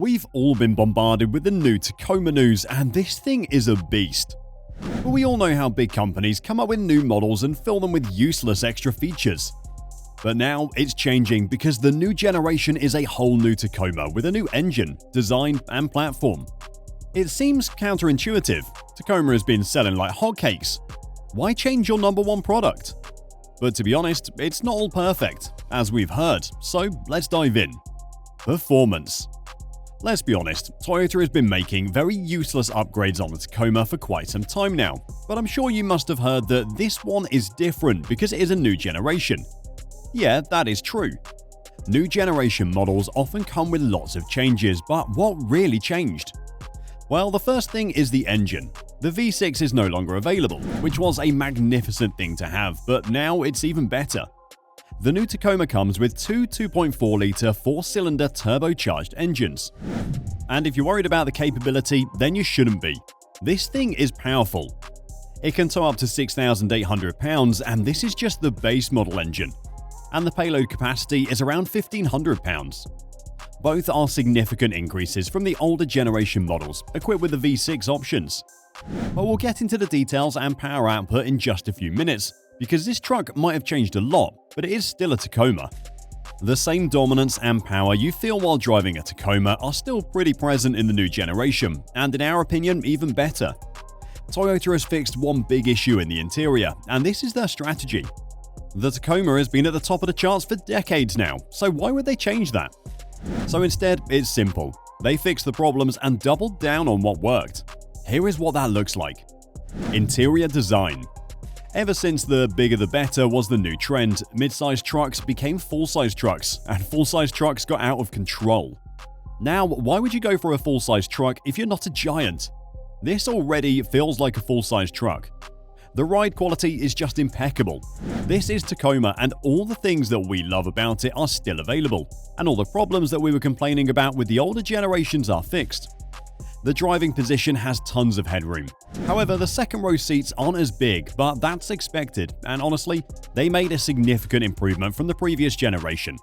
We've all been bombarded with the new Tacoma news, and this thing is a beast. But we all know how big companies come up with new models and fill them with useless extra features. But now it's changing because the new generation is a whole new Tacoma with a new engine, design, and platform. It seems counterintuitive. Tacoma has been selling like hotcakes. Why change your number one product? But to be honest, it's not all perfect, as we've heard, so let's dive in. Performance. Let's be honest, Toyota has been making very useless upgrades on the Tacoma for quite some time now, but I'm sure you must have heard that this one is different because it is a new generation. Yeah, that is true. New generation models often come with lots of changes, but what really changed? Well, the first thing is the engine. The V6 is no longer available, which was a magnificent thing to have, but now it's even better. The new Tacoma comes with two 2.4-litre 4-cylinder turbocharged engines. And if you're worried about the capability, then you shouldn't be. This thing is powerful. It can tow up to 6,800 pounds, and this is just the base model engine. And the payload capacity is around 1,500 pounds. Both are significant increases from the older generation models, equipped with the V6 options. But we'll get into the details and power output in just a few minutes, because this truck might have changed a lot, but it is still a Tacoma. The same dominance and power you feel while driving a Tacoma are still pretty present in the new generation, and in our opinion, even better. Toyota has fixed one big issue in the interior, and this is their strategy. The Tacoma has been at the top of the charts for decades now, so why would they change that? So instead, it's simple. They fixed the problems and doubled down on what worked. Here is what that looks like. Interior design. Ever since the bigger the better was the new trend, mid-size trucks became full-size trucks, and full-size trucks got out of control. Now, why would you go for a full-size truck if you're not a giant? This already feels like a full-size truck. The ride quality is just impeccable. This is Tacoma, and all the things that we love about it are still available, and all the problems that we were complaining about with the older generations are fixed. The driving position has tons of headroom. However, the second row seats aren't as big, but that's expected, and honestly, they made a significant improvement from the previous generation.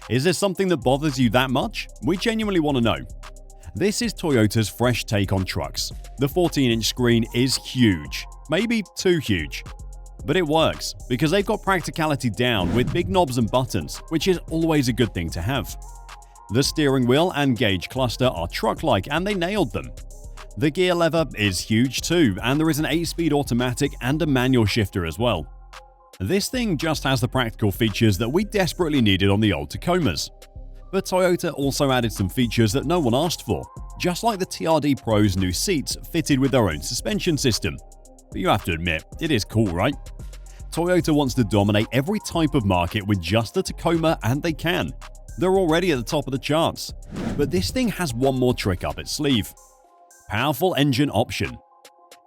Is this something that bothers you that much? We genuinely want to know. This is Toyota's fresh take on trucks. The 14-inch screen is huge, maybe too huge. But it works, because they've got practicality down with big knobs and buttons, which is always a good thing to have. The steering wheel and gauge cluster are truck-like, and they nailed them. The gear lever is huge too, and there is an 8-speed automatic and a manual shifter as well. This thing just has the practical features that we desperately needed on the old Tacomas. But Toyota also added some features that no one asked for, just like the TRD Pro's new seats fitted with their own suspension system. But you have to admit, it is cool, right? Toyota wants to dominate every type of market with just the Tacoma, and they can. They're already at the top of the charts. But this thing has one more trick up its sleeve. Powerful engine option.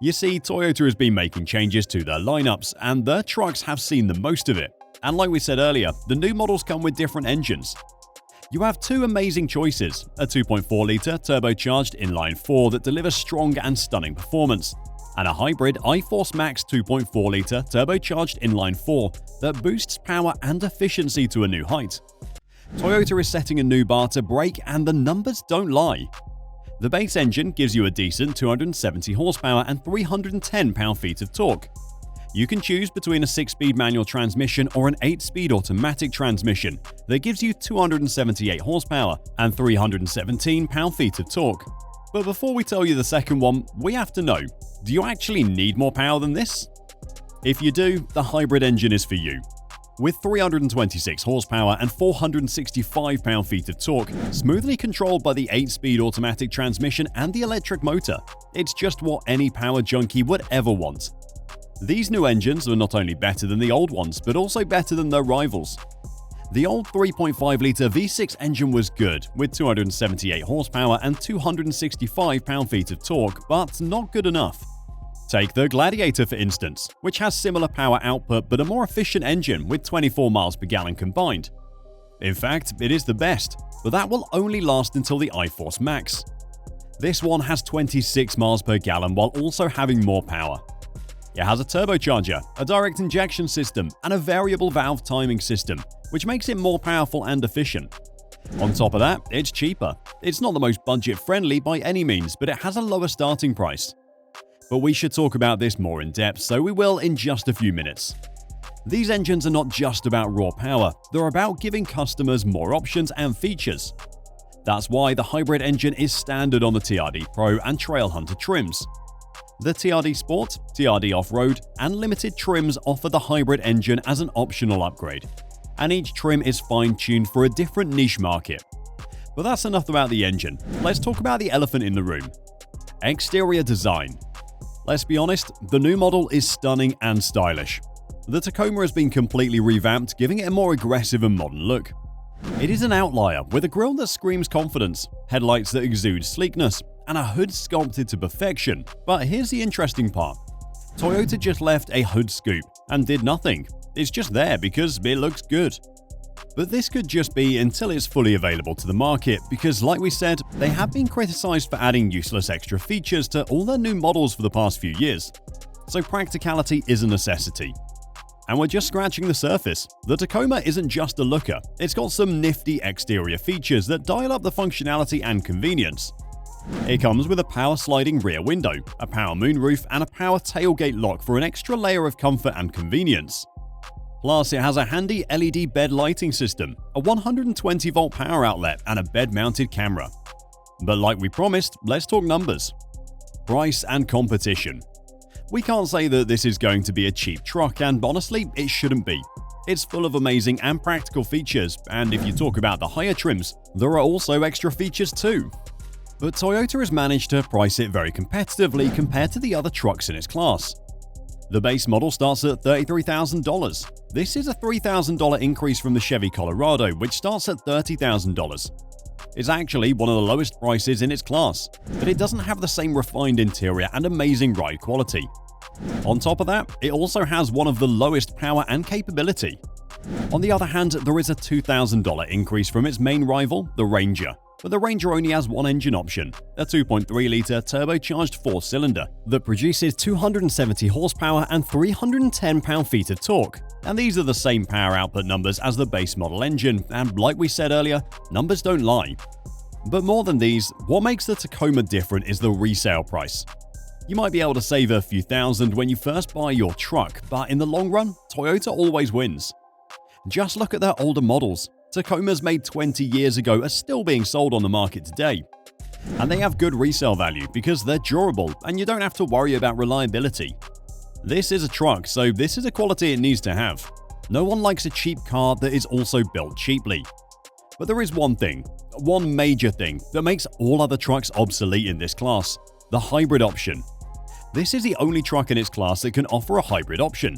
You see, Toyota has been making changes to their lineups, and their trucks have seen the most of it. And like we said earlier, the new models come with different engines. You have two amazing choices, a 2.4-litre turbocharged inline-4 that delivers strong and stunning performance, and a hybrid iForce Max 2.4-litre turbocharged inline-4 that boosts power and efficiency to a new height. Toyota is setting a new bar to break, and the numbers don't lie. The base engine gives you a decent 270 horsepower and 310 pound-feet of torque. You can choose between a 6-speed manual transmission or an 8-speed automatic transmission that gives you 278 horsepower and 317 pound-feet of torque. But before we tell you the second one, we have to know, do you actually need more power than this? If you do, the hybrid engine is for you. With 326 horsepower and 465 pound-feet of torque, smoothly controlled by the 8-speed automatic transmission and the electric motor, it's just what any power junkie would ever want. These new engines are not only better than the old ones, but also better than their rivals. The old 3.5-litre V6 engine was good, with 278 horsepower and 265 pound-feet of torque, but not good enough. Take the Gladiator for instance, which has similar power output but a more efficient engine with 24 miles per gallon combined. In fact, it is the best, but that will only last until the iForce Max. This one has 26 miles per gallon while also having more power. It has a turbocharger, a direct injection system, and a variable valve timing system, which makes it more powerful and efficient. On top of that, it's cheaper. It's not the most budget-friendly by any means, but it has a lower starting price. But we should talk about this more in depth, so we will in just a few minutes. These engines are not just about raw power, they're about giving customers more options and features. That's why the hybrid engine is standard on the TRD Pro and Trailhunter trims. The TRD Sport, TRD Off-Road, and Limited trims offer the hybrid engine as an optional upgrade, and each trim is fine-tuned for a different niche market. But that's enough about the engine. Let's talk about the elephant in the room. Exterior design. Let's be honest, the new model is stunning and stylish. The Tacoma has been completely revamped, giving it a more aggressive and modern look. It is an outlier with a grille that screams confidence, headlights that exude sleekness, and a hood sculpted to perfection. But here's the interesting part. Toyota just left a hood scoop and did nothing. It's just there because it looks good. But this could just be until it's fully available to the market, because like we said, they have been criticized for adding useless extra features to all their new models for the past few years. So practicality is a necessity. And we're just scratching the surface. The Tacoma isn't just a looker, it's got some nifty exterior features that dial up the functionality and convenience. It comes with a power sliding rear window, a power moonroof, and a power tailgate lock for an extra layer of comfort and convenience. Plus, it has a handy LED bed lighting system, a 120-volt power outlet, and a bed-mounted camera. But like we promised, let's talk numbers. Price and competition. We can't say that this is going to be a cheap truck, and honestly, it shouldn't be. It's full of amazing and practical features, and if you talk about the higher trims, there are also extra features too. But Toyota has managed to price it very competitively compared to the other trucks in its class. The base model starts at $33,000. This is a $3,000 increase from the Chevy Colorado, which starts at $30,000. It's actually one of the lowest prices in its class, but it doesn't have the same refined interior and amazing ride quality. On top of that, it also has one of the lowest power and capability. On the other hand, there is a $2,000 increase from its main rival, the Ranger. But the Ranger only has one engine option, a 2.3-litre turbocharged 4-cylinder that produces 270 horsepower and 310 pound-feet of torque. And these are the same power output numbers as the base model engine, and like we said earlier, numbers don't lie. But more than these, what makes the Tacoma different is the resale price. You might be able to save a few thousand when you first buy your truck, but in the long run, Toyota always wins. Just look at their older models. Tacomas made 20 years ago are still being sold on the market today. And they have good resale value because they're durable and you don't have to worry about reliability. This is a truck, so this is a quality it needs to have. No one likes a cheap car that is also built cheaply. But there is one major thing, that makes all other trucks obsolete in this class: the hybrid option. This is the only truck in its class that can offer a hybrid option.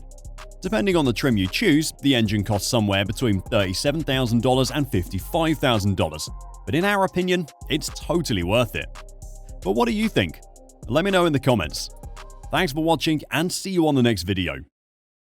Depending on the trim you choose, the engine costs somewhere between $37,000 and $55,000, but in our opinion, it's totally worth it. But what do you think? Let me know in the comments. Thanks for watching and see you on the next video.